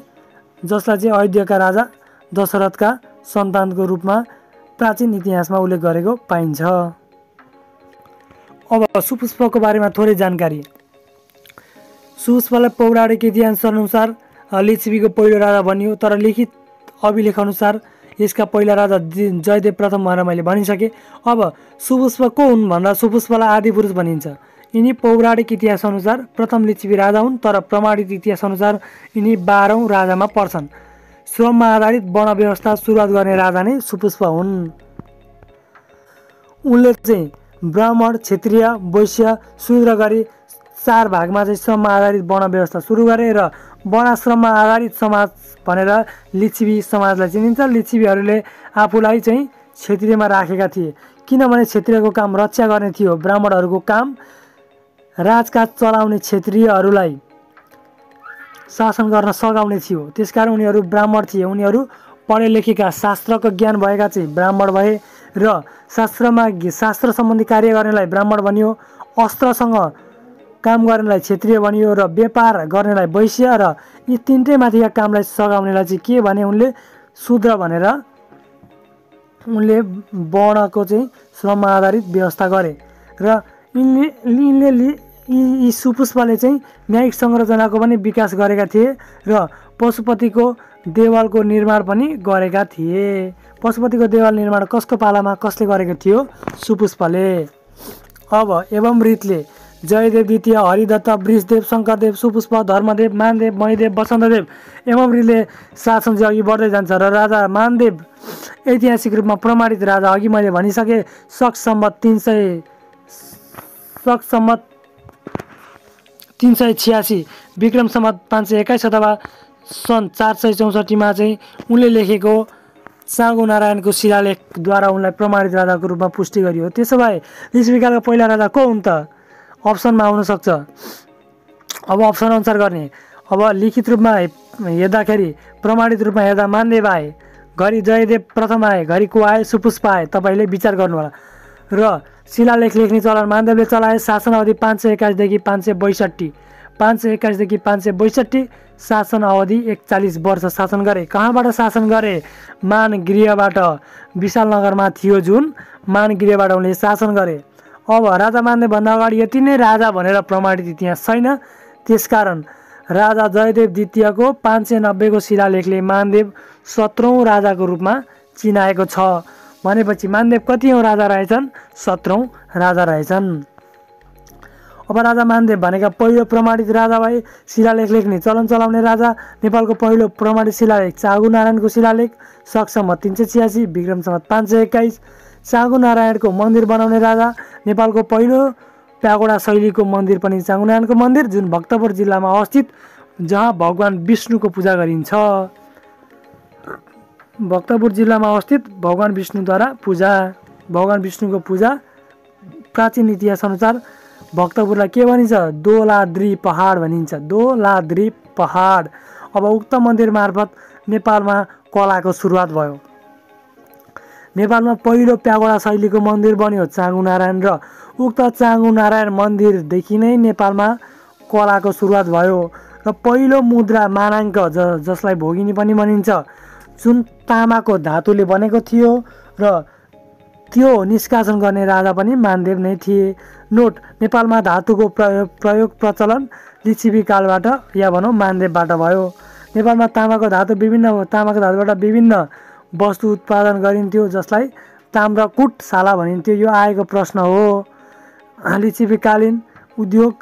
जसलाई चाहिँ अयोध्याका राजा दशरथका सन्तानको रूपमा प्राचीन इतिहासमा उल्लेख गरेको पाइन्छ। अब सुपुष्पको बारेमा थोरै जानकारी। सुपुष्पलाई पौराणिक इतिहास अनुसार लिच्छवीको पहिलो राजा भनियो, तर लिखित अभिलेख अनुसार यसका पहिला राजा जयदेव प्रथम भनेर मैले भनिसकेँ। अब सुपुष्प को हुन् भन्दा सुपुष्पलाई आदिपुरुष भनिन्छ। यिनी पौराणिक इतिहास अनुसार प्रथम लिच्छवी राजा हुन्, तर प्रमाणित इतिहास अनुसार यिनी 12औं राजामा पर्छन्। श्रममा आधारित वर्ण व्यवस्था सुरुवात गर्ने राजा नै सुपुष्प हुन्। उनले चाहिँ ब्राह्मण, क्षत्रिय, वैश्य, शूद्र गरी 4 भागमा चाहिँ श्रममा आधारित वर्ण व्यवस्था सुरु गरे र वर्णाश्रममा आधारित समाज भनेर लिच्छवी समाजलाई चिनिन्छ। लिच्छवीहरूले आफूलाई चाहिँ क्षत्रियमा राखेका थिए, किनभने क्षत्रियको काम रक्षा गर्ने थियो। ब्राह्मणहरूको काम राजकाज चलाउने, क्षत्रियहरूलाई शासन गर्न सघाउने थियो। त्यसकारण उनीहरू ब्राह्मण थिए। उनीहरू पढे लेखेका, शास्त्रको ज्ञान भएका चाहिँ ब्राह्मण भए र शास्त्र सम्बन्धी कार्य गर्नेलाई ब्राह्मण भनियो। अस्त्रसँग काम गर्नेलाई क्षत्रिय भनियो र व्यापार गर्नेलाई वैश्य र यी तीनटै माथिका कामलाई सघाउनेलाई चाहिँ के भने उनले शूद्र भनेर उनले वर्णको चाहिँ श्रममा आधारित व्यवस्था गरे। र यी सुपुष्पले चाहिँ न्यायिक संरचनाको पनि विकास गरेका थिए र पशुपतिको देवालको निर्माण पनि गरेका थिए। पशुपतिको देवाल निर्माण कसको पालामा कसले गरेको थियो? सुपुष्पले। अब एवं रीतले जयदेव द्वितीय, हरिदत्त, वृषदेव, शङ्करदेव, सुपुष्प, धर्मदेव, मानदेव, मणिदेव, वसन्तदेव एवं रीतले शासन चाहिँ अघि बढ्दै जान्छ र राजा मानदेव ऐतिहासिक रूपमा प्रमाणित राजा, अघि मैले भनिसकेँ, शक सम्वत 386, विक्रम सम्वत 521 अथवा सन् 464 मा चाहिँ उनले लेखेको सागु नारायणको शिलालेखद्वारा उनलाई प्रमाणित राजाको रूपमा पुष्टि गरियो। त्यसो भए लिच्छवीकालका पहिला राजा को हुन् त? अप्सनमा आउन सक्छ। अब अप्सन अनुसार गर्ने। अब लिखित रूपमा हेर्दाखेरि, प्रमाणित रूपमा हेर्दा मानदेव आए, घरि जयदेव प्रथम आए, घरि को आए? सुपुष्प आए। तपाईँले विचार गर्नु होला। र शिलालेख लेख्ने चलन मानदेवले चलाए। शासन अवधि 521 देखि 562, 521 देखि 562, शासन अवधि 41 वर्ष शासन गरे। कहाँबाट शासन गरे? मानगृहबाट। विशालनगरमा थियो जुन मानगृहबाट उनले शासन गरे। अब राजा मानदेव भन्दा अगाडि यति नै राजा भनेर प्रमाणित इतिहास छैन। त्यसकारण राजा जयदेव द्वितीयको 590 को शिलालेखले मानदेव 17औं राजाको रूपमा चिनाएको छ। भनेपछि मानदेव कतिऔं राजा रहेछन्? 17औं राजा रहेछन्। अब राजा मानदेव भनेका पहिलो प्रमाणित राजा भए। शिलालेख लेख्ने चलन चलाउने राजा। नेपालको पहिलो प्रमाणित शिलालेख चाँगु नारायणको शिलालेख सक्सम 386 विक्रम सम्वत 521। चाँगु नारायणको मन्दिर बनाउने राजा। नेपालको पहिलो प्यागोडा शैलीको मन्दिर पनि चाँगु नारायणको मन्दिर, जुन भक्तपुर जिल्लामा अवस्थित, जहाँ भगवान विष्णुको पूजा गरिन्छ। भक्तपुर जिल्लामा अवस्थित भगवान विष्णुद्वारा पूजा, भगवान विष्णुको पूजा। प्राचीन इतिहास अनुसार भक्तपुरलाई के भनिन्छ? दोलाद्री पहाड भनिन्छ, दोलाद्री पहाड। अब उक्त मन्दिर मार्फत नेपालमा कलाको सुरुवात भयो। नेपालमा पहिलो प्यागोडा शैलीको मन्दिर बन्यो चाँगु नारायण, र उक्त चाँगु नारायण मन्दिरदेखि नै नेपालमा कलाको सुरुवात भयो। र पहिलो मुद्रा मानाङ्क जसलाई भोगिनी पनि भनिन्छ, जुन तामाको धातुले बनेको थियो, र त्यो निष्कासन गर्ने राजा पनि मानदेव नै थिए। नोट: नेपालमा धातुको प्रयोग प्रचलन लिच्छवी कालबाट या भनौँ मानदेवबाट भयो। नेपालमा तामाको धातुबाट विभिन्न वस्तु उत्पादन गरिन्थ्यो, जसलाई ताम्रकुटशाला भनिन्थ्यो। यो आएको प्रश्न हो। लिच्छवीकालीन उद्योग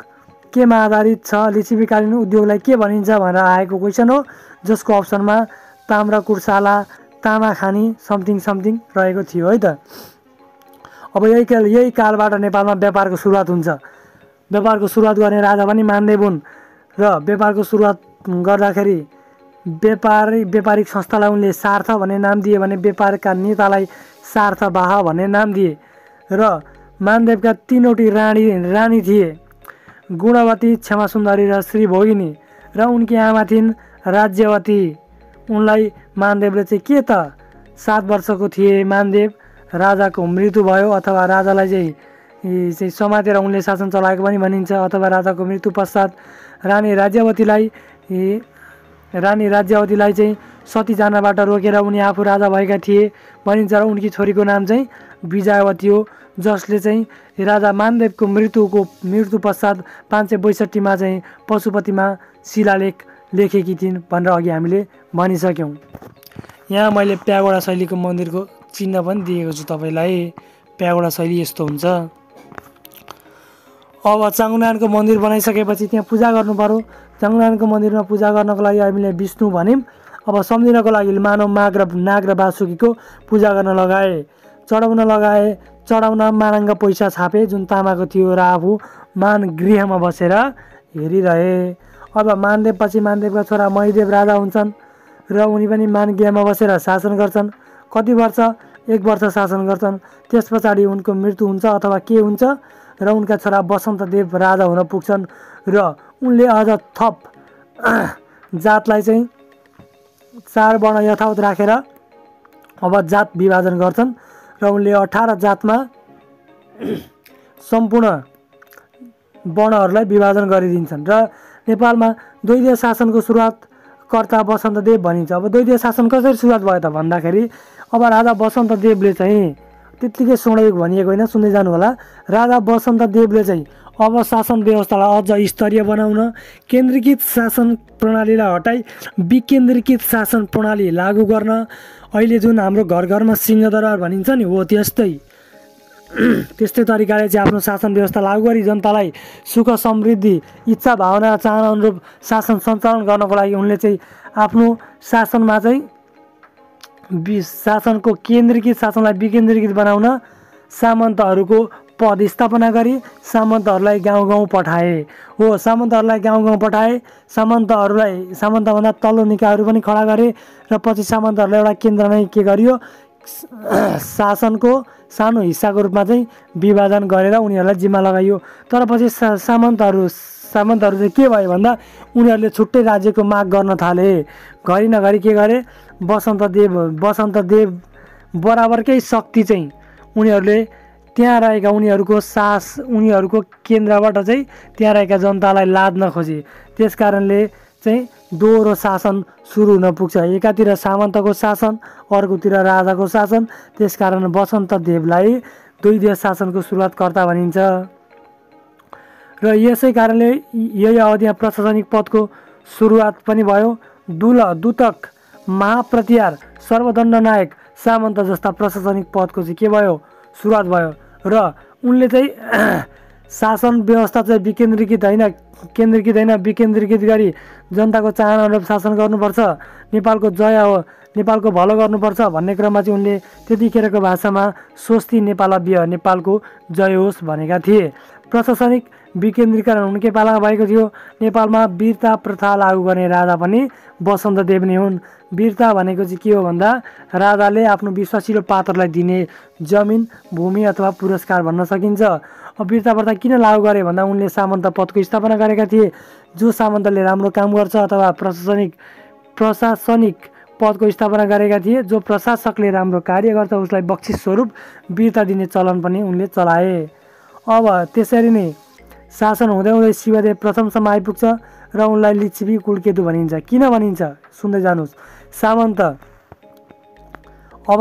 केमा आधारित छ? लिच्छवीकालीन उद्योगलाई के भनिन्छ भनेर आएको क्वेसन हो, जसको अप्सनमा ताम्रकुटशाला, तामाखानी समथिङ समथिङ रहेको थियो है त। अब यही कालबाट नेपालमा व्यापारको सुरुवात हुन्छ। व्यापारको सुरुवात गर्ने राजा पनि मानदेव हुन्, र व्यापारको सुरुवात गर्दाखेरि व्यापारिक संस्थालाई उनले सार्थ भन्ने नाम दिए भने व्यापारका नेतालाई सार्थवाह भन्ने नाम दिए। र मानदेवका 3वटी रानी थिए, गुणवती, क्षमासुन्दरी र श्री भोगिनी, र उनकी आमा थिइन् राज्यवती। उनलाई मानदेवले चाहिँ के त 7 वर्षको थिए मानदेव, राजाको मृत्यु भयो, अथवा राजालाई चाहिँ समातेर उनले शासन चलाएको पनि भनिन्छ, अथवा राजाको मृत्यु पश्चात रानी राज्यवतीलाई चाहिँ सती जानबाट रोकेर उनी आफू राजा भएका थिए भनिन्छ, र उनकी छोरीको नाम चाहिँ विजयवती हो, जसले चाहिँ राजा मानदेवको मृत्यु पश्चात 562 चाहिँ पशुपतिमा शिलालेख लेखेकी थिइन् भनेर अघि हामीले भनिसक्यौँ। यहाँ मैले प्यागोडा शैलीको मन्दिरको चिन्ह पनि दिएको छु तपाईँलाई। प्यागोडा शैली यस्तो हुन्छ। अब चाँगु नारायणको मन्दिर बनाइसकेपछि त्यहाँ पूजा गर्नु पर्यो। चाँगु नारायणको मन्दिरमा पूजा गर्नको लागि हामीले विष्णु भन्यौँ। अब सम्झिनको लागि मानव नाग र वासुकीको पूजा गर्न लगाए, चढाउन मानाङ्ग पैसा छापे, जुन तामाको थियो, र आफू मान गृहमा बसेर हेरिरहे। अब मानदेव पछि मानदेवका छोरा महिदेव राजा हुन्छन्, र उनी पनि मान गृहमा बसेर शासन गर्छन्। कति वर्ष? 1 वर्ष शासन गर्छन्। त्यस पछाडि उनको मृत्यु हुन्छ अथवा के हुन्छ, र उनका छोरा वसन्तदेव राजा हुन पुग्छन्, र उनले अझ थप जातलाई चाहिँ 4 वर्ण यथावत राखेर अब जात विभाजन गर्छन्, र उनले 18 जातमा सम्पूर्ण वर्णहरूलाई विभाजन गरिदिन्छन्। र नेपालमा द्वैतीय शासनको सुरुवातकर्ता वसन्तदेव भनिन्छ। अब द्वैतीय शासन कसरी सुरुवात भयो त भन्दाखेरि, अब राजा वसन्तदेवले चाहिँ त्यत्तिकै स्वर्णयुग भनिएको होइन, सुन्दै जानु होला। राजा वसन्तदेवले चाहिँ अब शासन व्यवस्थालाई अझ स्तरीय बनाउन, केन्द्रीकृत शासन प्रणालीलाई हटाई विकेन्द्रीकृत शासन प्रणाली लागू गर्न, अहिले जुन हाम्रो घर घरमा सिंहदरबार भनिन्छ नि, हो त्यस्तै तरिकाले चाहिँ आफ्नो शासन व्यवस्था लागू गरी जनतालाई सुख समृद्धि इच्छा भावना चाहना अनुरूप शासन सञ्चालन गर्नको लागि उनले चाहिँ आफ्नो शासनमा चाहिँ शासनको केन्द्रीकृत शासनलाई विकेन्द्रीकृत बनाउन सामन्तहरूको पद स्थापना गरी सामन्तहरूलाई गाउँ पठाए। हो, सामन्तहरूलाई गाउँ पठाए। सामन्तभन्दा तल्लो निकायहरू पनि खडा गरे, र पछि सामन्तहरूलाई एउटा केन्द्र नै के गरियो, शासनको सानो हिस्साको रूपमा चाहिँ विभाजन गरेर उनीहरूलाई जिम्मा लगाइयो। तर पछि सामन्तहरू चाहिँ के भयो भन्दा उनीहरूले छुट्टै राज्यको माग गर्न थाले। घरि नघरि के गरे, वसन्तदेव बराबरकै शक्ति चाहिँ उनीहरूले त्यहाँ रहेका उनीहरूको केन्द्रबाट चाहिँ त्यहाँ रहेका जनतालाई लाद्न खोजे। त्यस कारणले चाहिँ दोहोरो शासन सुरु हुन पुग्छ। एकातिर सामन्तको शासन, अर्कोतिर राजाको शासन। त्यसकारण वसन्तदेवलाई द्वैतीय शासनको सुरुवातकर्ता भनिन्छ। र यसै कारणले यही अवधिमा प्रशासनिक पदको सुरुवात पनि भयो। दूतक, महाप्रतिहार, सर्वदण्ड नायक, सामन्त जस्ता प्रशासनिक पदको चाहिँ के भयो, सुरुवात भयो। र उनले चाहिँ शासन व्यवस्था चाहिँ विकेन्द्रीकृत होइन विकेन्द्रीकृत गरी जनताको चाहना अनुरूप शासन गर्नुपर्छ, नेपालको जय हो, नेपालको भलो गर्नुपर्छ भन्ने क्रममा चाहिँ उनले त्यतिखेरको भाषामा स्वस्ति नेपालव्य, नेपालको जय होस् भनेका थिए। प्रशासनिक विकेन्द्रीकरण उनकै पालामा भएको थियो। नेपालमा वीरता प्रथा लागू गर्ने राजा पनि वसन्तदेव नै हुन्। वीरता भनेको चाहिँ के हो भन्दा राजाले आफ्नो विश्वासिलो पात्रलाई दिने जमिन, भूमि अथवा पुरस्कार भन्न सकिन्छ। अब वीरता प्रथा किन लागू गरे भन्दा उनले सामन्त पदको स्थापना गरेका थिए। जो सामन्तले राम्रो काम गर्छ अथवा प्रशासनिक पदको स्थापना गरेका थिए, जो प्रशासकले राम्रो कार्य गर्छ उसलाई बक्सिस स्वरूप वीरता दिने चलन पनि उनले चलाए। अब त्यसरी नै शासन हुँदै हुँदै शिवदेव प्रथमसम्म आइपुग्छ र उनलाई लिच्छवी कुलकेतु भनिन्छ। किन भनिन्छ सुन्दै जानुहोस्।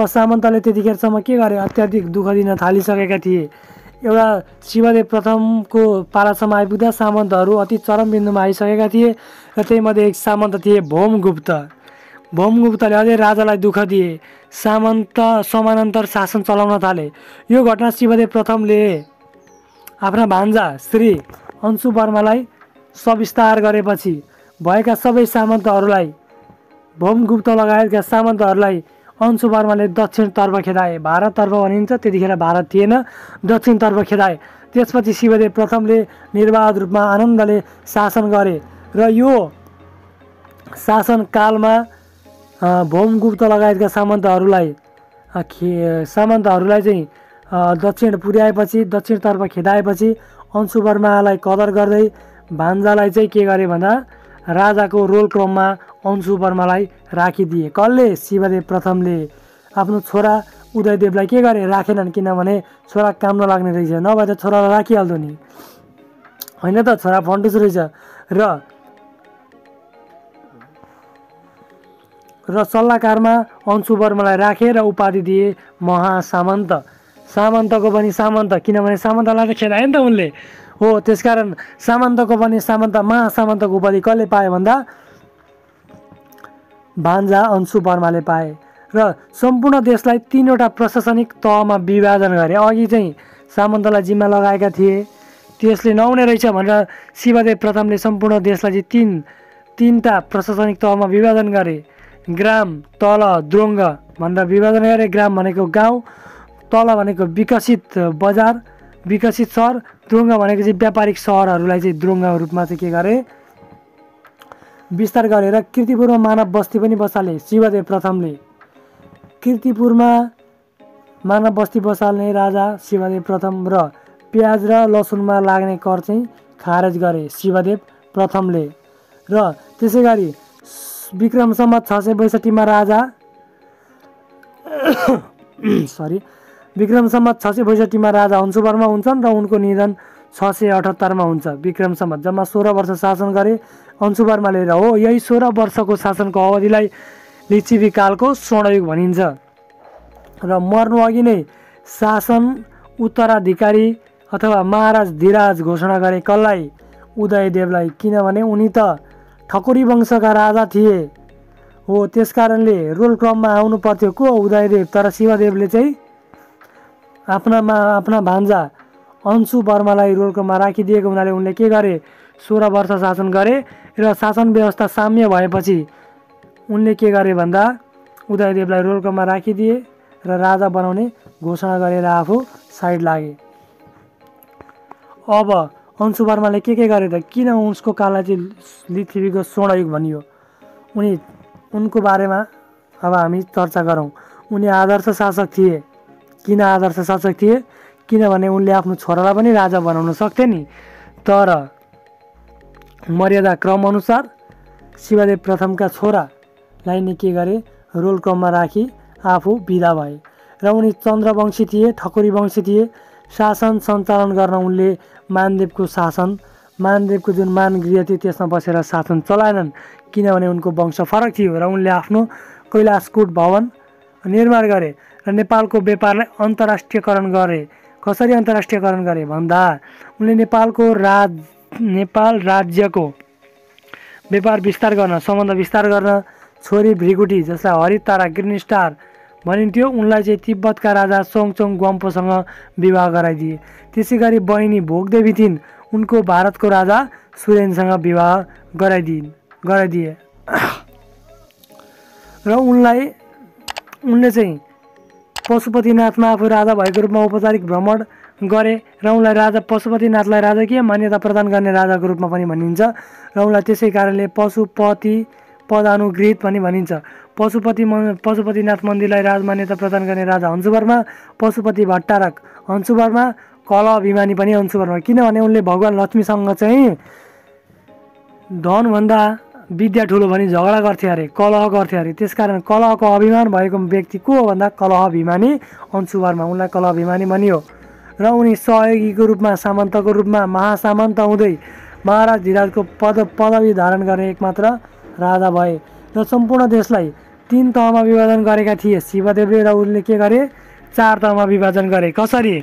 सामन्तले त्यतिखेरसम्म के गरे, अत्याधिक दुःख दिन थालिसकेका थिए। एउटा शिवदेव प्रथमको पालासम्म आइपुग्दा सामन्तहरू अति चरम बिन्दुमा आइसकेका थिए र त्यहीमध्ये एक सामन्त थिए भौमगुप्त। भौमगुप्तले अझै राजालाई दुःख दिए, सामन्त समानान्तर शासन चलाउन थाले। यो घटना शिवदेव प्रथमले आफ्ना भान्जा श्री अंशुवर्मालाई सविस्तार गरेपछि भएका सबै सामन्तहरूलाई, भौमगुप्त लगायतका सामन्तहरूलाई अंशुवर्माले दक्षिणतर्फ खेदाए। भारततर्फ भनिन्छ, त्यतिखेर भारत थिएन, दक्षिणतर्फ खेदाए। त्यसपछि शिवदेव प्रथमले निर्वाध रूपमा आनन्दले शासन गरे र यो शासनकालमा भौमगुप्त लगायतका सामन्तहरूलाई चाहिँ दक्षिण पुर्याएपछि, दक्षिणतर्फ खेदाएपछि अंशुवर्मालाई कदर गर्दै भान्जालाई चाहिँ के गरे भन्दा राजाको रोल क्रममा अंशुवर्मालाई राखिदिए। कसले? शिवदेव प्रथमले। आफ्नो छोरा उदयदेवलाई के गरे? राखेनन्, किनभने छोरा काम नलाग्ने रहेछ, नभए त छोरालाई राखिहाल्थ्यो नि, होइन त, छोरा फन्टुस रहेछ। र सल्लाहकारमा अंशुवर्मालाई राखे र उपाधि दिए महासामन्त। सामन्तको पनि सामन्त, किनभने सामन्तलाई त खेदाए नि त उनले, हो त्यसकारण सामन्तको पनि सामन्त, महासामन्तको उपाधि कसले पाए भन्दा भान्जा अंशुवर्माले पाए। र सम्पूर्ण देशलाई 3वटा प्रशासनिक तहमा विभाजन गरे। अघि चाहिँ सामन्तलाई जिम्मा लगाएका थिए, त्यसले नहुने रहेछ भनेर शिवदेव प्रथमले सम्पूर्ण देशलाई चाहिँ तीनटा प्रशासनिक तहमा विभाजन गरे। ग्राम, तल, द्रोङ्ग भनेर विभाजन गरे। ग्राम भनेको गाउँ, तल भनेको विकसित बजार, विकसित सहर, द्रोङ्ग भनेको चाहिँ व्यापारिक सहरहरूलाई चाहिँ द्रोङ्ग रूपमा चाहिँ के गरे, विस्तार गरेर कीर्तिपुरमा मानव बस्ती पनि बसाले शिवदेव प्रथमले। कीर्तिपुरमा मानव बस्ती बसाल्ने राजा शिवदेव प्रथम र प्याज र लसुनमा लाग्ने कर चाहिँ खारेज गरे शिवदेव प्रथमले। र त्यसै गरी विक्रम सम्वत 662 मा राजा विक्रम सम्वत 662 मा राजा अंशुवर्मा हुन्छन् र उनको निधन 678 मा हुन्छ। विक्रम सम्वत जम्मा 16 वर्ष शासन गरे अंशुवर्माले र हो यही 16 वर्षको शासनको अवधिलाई लिच्छवी कालको स्वर्णयुग भनिन्छ। र मर्नु अघि नै शासन उत्तराधिकारी अथवा महाराज धीराज घोषणा गरे। कसलाई? उदयदेवलाई, किनभने उनी त ठकुरी वंशका राजा थिए, हो त्यसकारणले रोल क्रममा आउनु पर्थ्यो को? उदयदेव। तर शिवदेवले चाहिँ आफ्ना भान्जा अंशुवर्मालाई रोल क्रममा राखिदिएको हुनाले उनले के गरे? 16 वर्ष शासन गरे र शासन व्यवस्था साम्य भएपछि उनले के गरे भन्दा उदयदेवलाई रोल क्रममा राखिदिए र राजा बनाउने घोषणा गरेर आफू साइड लागे। अब अंशुवर्माले के गरे त? किन उसको काललाई चाहिँ लिच्छवीको स्वर्णयुग भनियो? उनको बारेमा अब हामी चर्चा गरौँ। उनी आदर्श शासक थिए। किन आदर्श शासक थिए? किनभने उनले आफ्नो छोरालाई पनि राजा बनाउन सक्थे नि, तर मर्यादा क्रम अनुसार शिवदेव प्रथमका छोरालाई नै के गरे? रोल क्रममा राखी आफू बिदा भए। र उनी चन्द्रवंशी थिए, ठकुरी वंशी थिए। शासन सञ्चालन गर्न उनले मानदेवको जुन मानगृह थियो त्यसमा बसेर शासन चलाएनन्, किनभने उनको वंश फरक थियो र उनले आफ्नो कैलाशकूट भवन निर्माण गरे र नेपालको व्यापारलाई अन्तर्राष्ट्रियकरण गरे। कसरी अन्तर्राष्ट्रियकरण गरे भन्दा उनले नेपाल राज्यको व्यापार विस्तार गर्न, सम्बन्ध विस्तार गर्न छोरी भृगुटी जसलाई हरित तारा ग्रिन स्टार भनिन्थ्यो। उनलाई चाहिँ तिब्बतका राजा सोङचोङ ग्वाम्पोसँग विवाह गराइदिए। त्यसै गरी बहिनी भोगदेवी थिइन्, उनको भारतको राजा सुरेनसँग विवाह गराइदिए र उनले चाहिँ पशुपतिनाथमा आफू राजा भएको रूपमा औपचारिक भ्रमण गरे र उनलाई राजा पशुपतिनाथलाई राजकीय मान्यता प्रदान गर्ने राजाको रूपमा पनि भनिन्छ र उनलाई त्यसै कारणले पशुपति पदानुगृहीत पनि भनिन्छ। पशुपतिनाथ मन्दिरलाई राजमान्यता प्रदान गर्ने राजा हंसुवर्मा, पशुपति भट्टारक हंसुवर्मा, कलह अभिमानी पनि हंसुवर्मा। किनभने उनले भगवान लक्ष्मीसँग चाहिँ धनभन्दा विद्या ठुलो भनी झगडा गर्थे अरे, कलह गर्थे अरे। त्यसकारण कलहको अभिमान भएको व्यक्ति को हो भन्दा कलह अभिमानी हंसुवर्मा, उनलाई कलह अभिमानी भनियो। र उनी सहयोगीको रूपमा सामन्तको रूपमा महासामन्त हुँदै महाराज धिराजको पदवी धारण गर्ने एकमात्र राजा भए र सम्पूर्ण देशलाई 3 तहमा विभाजन गरेका थिए शिवदेवले र उनले के गरे 4 तहमा विभाजन गरे। कसरी?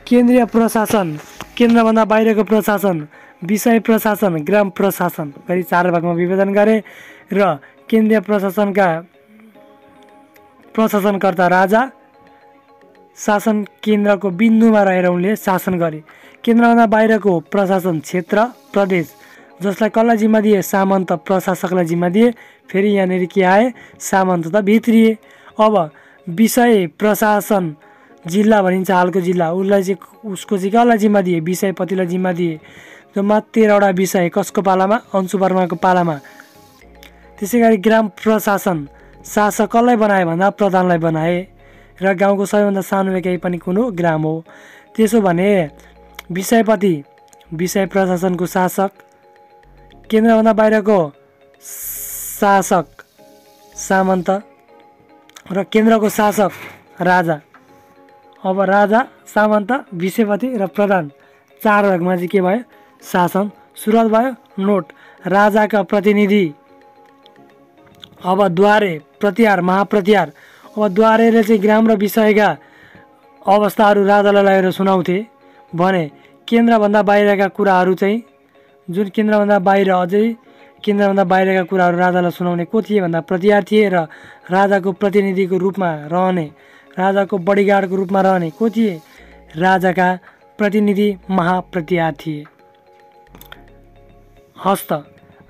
केन्द्रीय प्रशासन, केन्द्रभन्दा बाहिरको प्रशासन, विषय प्रशासन, ग्राम प्रशासन गरी 4 भागमा विभाजन गरे र केन्द्रीय प्रशासनका प्रशासनकर्ता राजा शासन केन्द्रको बिन्दुमा रहेर उनले शासन गरे। केन्द्रभन्दा बाहिरको प्रशासन क्षेत्र प्रदेश जसलाई कसलाई जिम्मा दिए? सामन्त प्रशासकलाई जिम्मा दिए। फेरि यहाँनिर के आए? सामन्त त भित्रिए। अब विषय प्रशासन जिल्ला भनिन्छ, हालको जिल्ला, उसलाई चाहिँ उसको चाहिँ कसलाई जिम्मा दिए? विषयपतिलाई जिम्मा दिए। जम्मा 13वटा विषय कसको पालामा? अंशुवर्माको पालामा। त्यसै गरी ग्राम प्रशासन शासक कसलाई बनाए भन्दा प्रधानलाई बनाए र गाउँको सबैभन्दा सानो एकाइ पनि कुन हो? ग्राम हो। त्यसो भने विषयपति विषय प्रशासनको शासक, केन्द्रभन्दा बाहिरको शासक सामन्त र केन्द्रको शासक राजा। अब राजा, सामन्त, विषयपति र प्रधान 4 भागमा चाहिँ के भयो? शासन सुरुवात भयो। नोट: राजाका प्रतिनिधि। अब द्वारे, प्रतिहार, महाप्रतिहार। अब द्वारेले चाहिँ ग्राम र विषयका अवस्थाहरू राजालाई लगेर सुनाउँथे भने केन्द्रभन्दा बाहिरका कुराहरू चाहिँ जुन केन्द्रभन्दा बाहिर अझै केन्द्रभन्दा बाहिरका कुराहरू राजालाई सुनाउने को थिए भन्दा प्रतिहार थिए र राजाको प्रतिनिधिको रूपमा रहने, राजाको बडीगार्डको रूपमा रहने को थिए? राजाका प्रतिनिधि महाप्रतिहार थिए। हस्त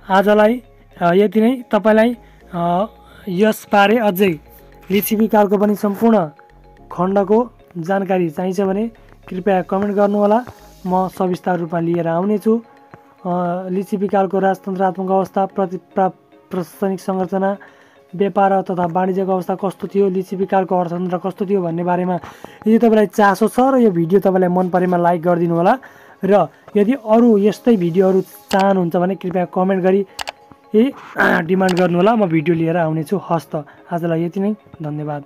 आजलाई यति नै। तपाईलाई यसबारे अझै लिच्छवीकालको पनि सम्पूर्ण खण्डको जानकारी चाहिन्छ भने कृपया कमेन्ट गर्नुहोला, म सविस्तार रूपमा लिएर आउनेछु। लिच्छवीकालको राजतन्त्रात्मक अवस्था, प्रशासनिक संरचना, व्यापार तथा वाणिज्यको अवस्था कस्तो थियो, लिच्छवीकालको अर्थतन्त्र कस्तो थियो भन्ने बारेमा यदि तपाईँलाई चासो छ र यो भिडियो तपाईँलाई मन परेमा लाइक गरिदिनु होला र यदि अरू यस्तै भिडियोहरू चाहनुहुन्छ भने कृपया कमेन्ट गरी डिमान्ड गर्नुहोला, म भिडियो लिएर आउनेछु। हस्त आजलाई यति नै, धन्यवाद।